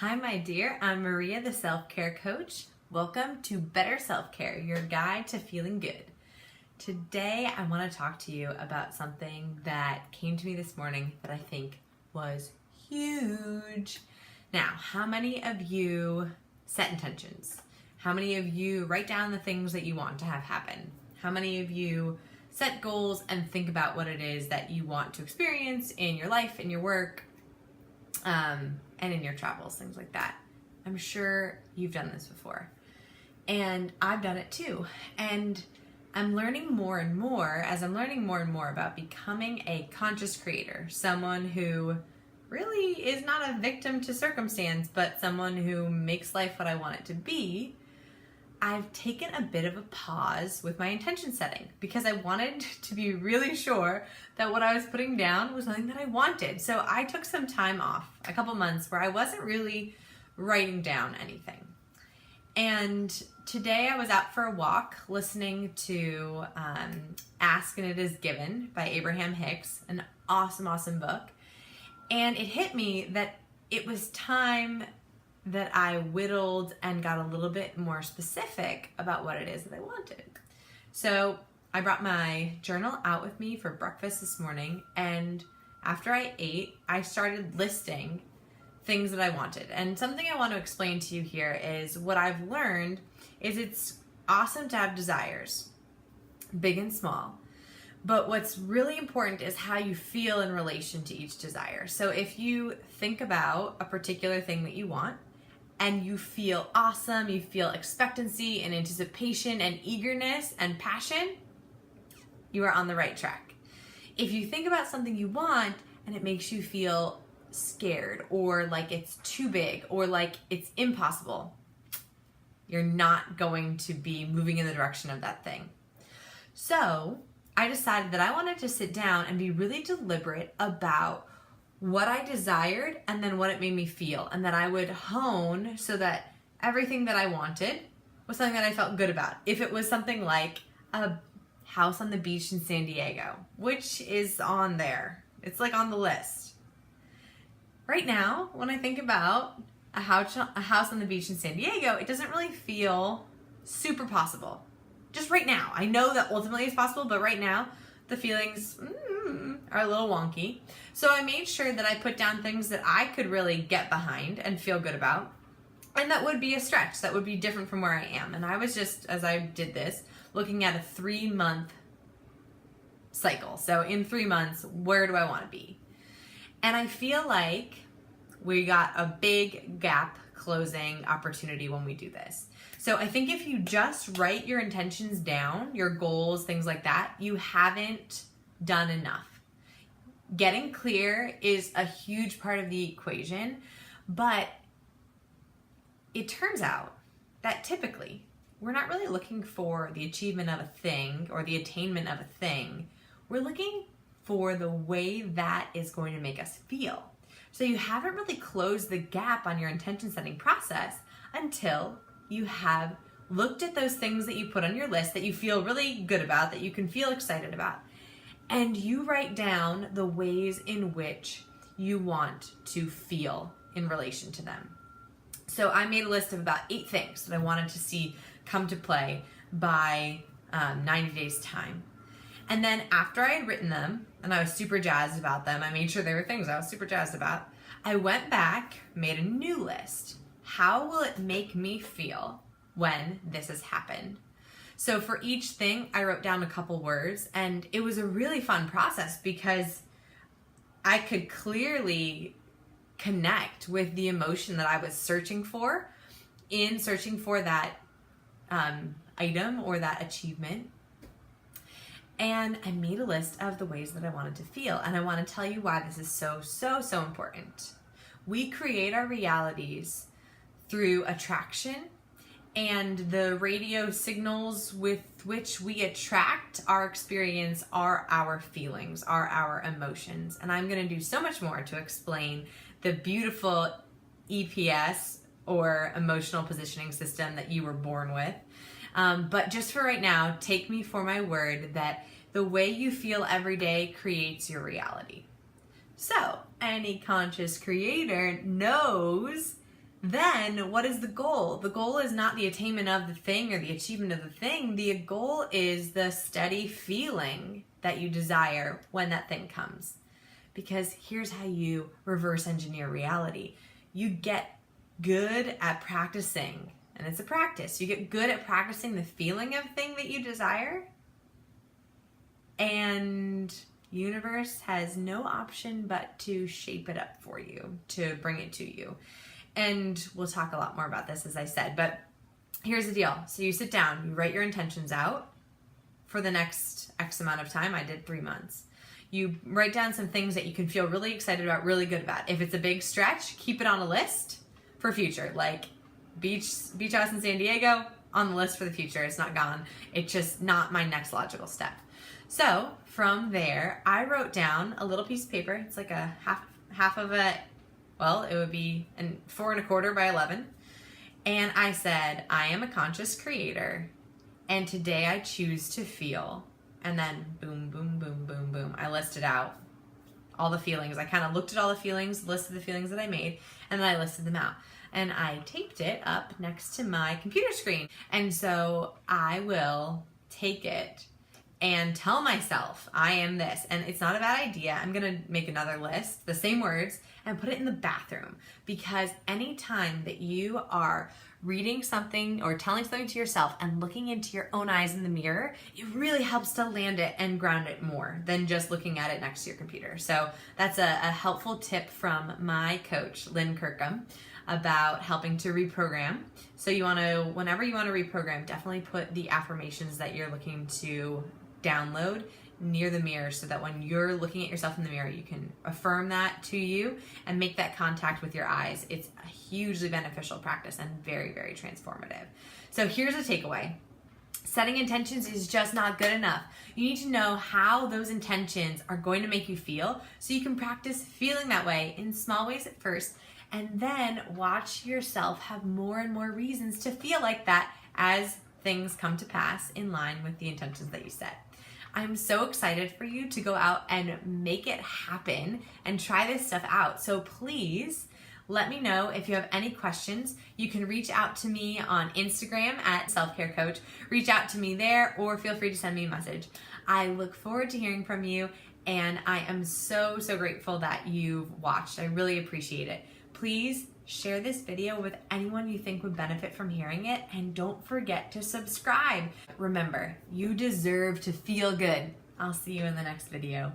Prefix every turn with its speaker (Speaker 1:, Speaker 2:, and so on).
Speaker 1: Hi, my dear. I'm Maria, the self-care coach. Welcome to Better Self-Care, your guide to feeling good. Today, I want to talk to you about something that came to me this morning that I think was huge. Now, how many of you set intentions? How many of you write down the things that you want to have happen? How many of you set goals and think about what it is that you want to experience in your life, in your work, and in your travels, things like that? I'm sure you've done this before. And I've done it too. And I'm learning more and more as I'm learning more and more about becoming a conscious creator, someone who really is not a victim to circumstance, but someone who makes life what I want it to be. I've taken a bit of a pause with my intention setting because I wanted to be really sure that what I was putting down was something that I wanted. So I took some time off, a couple months, where I wasn't really writing down anything. And today I was out for a walk listening to Ask and It Is Given by Abraham Hicks, an awesome book. And it hit me that it was time that I whittled and got a little bit more specific about what it is that I wanted. So I brought my journal out with me for breakfast this morning, and after I ate, I started listing things that I wanted. And something I want to explain to you here is what I've learned is it's awesome to have desires, big and small. But what's really important is how you feel in relation to each desire. So if you think about a particular thing that you want, and you feel awesome, you feel expectancy and anticipation and eagerness and passion, you are on the right track. If you think about something you want and it makes you feel scared or like it's too big or like it's impossible, you're not going to be moving in the direction of that thing. So I decided that I wanted to sit down and be really deliberate about what I desired and then what it made me feel, and that I would hone so that everything that I wanted was something that I felt good about. If it was something like a house on the beach in San Diego, which is on there, it's like on the list. Right now, when I think about a house on the beach in San Diego, it doesn't really feel super possible. Just right now. I know that ultimately it's possible, but right now the feelings are a little wonky. So I made sure that I put down things that I could really get behind and feel good about. And that would be a stretch. That would be different from where I am. And I was just, as I did this, looking at a 3-month cycle. So in 3 months, where do I want to be? And I feel like we got a big gap closing opportunity when we do this. So I think if you just write your intentions down, your goals, things like that, you haven't done enough. Getting clear is a huge part of the equation, but it turns out that typically we're not really looking for the achievement of a thing or the attainment of a thing. We're looking for the way that is going to make us feel. So you haven't really closed the gap on your intention setting process until you have looked at those things that you put on your list that you feel really good about, that you can feel excited about, and you write down the ways in which you want to feel in relation to them. So I made a list of about 8 things that I wanted to see come to play by 90 days time. And then after I had written them, and I was super jazzed about them, I made sure they were things I was super jazzed about, I went back, made a new list. How will it make me feel when this has happened? So for each thing, I wrote down a couple words, and it was a really fun process because I could clearly connect with the emotion that I was searching for in searching for that item or that achievement. And I made a list of the ways that I wanted to feel. And I want to tell you why this is so important. We create our realities through attraction, and the radio signals with which we attract our experience are our feelings, are our emotions. And I'm going to do so much more to explain the beautiful EPS or emotional positioning system that you were born with. But just for right now, take me for my word that the way you feel every day creates your reality. So any conscious creator knows then what is the goal? The goal is not the attainment of the thing or the achievement of the thing. The goal is the steady feeling that you desire when that thing comes. Because here's how you reverse engineer reality. You get good at practicing, and it's a practice. You get good at practicing the feeling of thing that you desire, and universe has no option but to shape it up for you, to bring it to you. And we'll talk a lot more about this, as I said, but here's the deal. So you sit down, you write your intentions out for the next X amount of time. I did 3 months. You write down some things that you can feel really excited about, really good about. If it's a big stretch, keep it on a list for future, like beach house in San Diego, on the list for the future. It's not gone. It's just not my next logical step. So from there, I wrote down a little piece of paper. It's like a half of it. Well, it would be 4 1/4 by 11. And I said, I am a conscious creator, and today I choose to feel. And then boom, boom, boom, boom, boom. I listed out all the feelings. I kind of looked at all the feelings, listed the feelings that I made, and then I listed them out. And I taped it up next to my computer screen. And so I will take it and tell myself I am this. And it's not a bad idea. I'm going to make another list, the same words, and put it in the bathroom. Because anytime that you are reading something or telling something to yourself and looking into your own eyes in the mirror, it really helps to land it and ground it more than just looking at it next to your computer. So that's a helpful tip from my coach, Lynn Kirkham, about helping to reprogram. So you want to, whenever you want to reprogram, definitely put the affirmations that you're looking to download near the mirror, so that when you're looking at yourself in the mirror, you can affirm that to you and make that contact with your eyes. It's a hugely beneficial practice and very, very transformative. So here's a takeaway. Setting intentions is just not good enough. You need to know how those intentions are going to make you feel, so you can practice feeling that way in small ways at first, and then watch yourself have more and more reasons to feel like that as things come to pass in line with the intentions that you set. I'm so excited for you to go out and make it happen and try this stuff out. So please let me know if you have any questions. You can reach out to me on Instagram at Self-Care Coach. Reach out to me there, or feel free to send me a message. I look forward to hearing from you, and I am so, so grateful that you've watched. I really appreciate it. Please share this video with anyone you think would benefit from hearing it, and don't forget to subscribe. Remember, you deserve to feel good. I'll see you in the next video.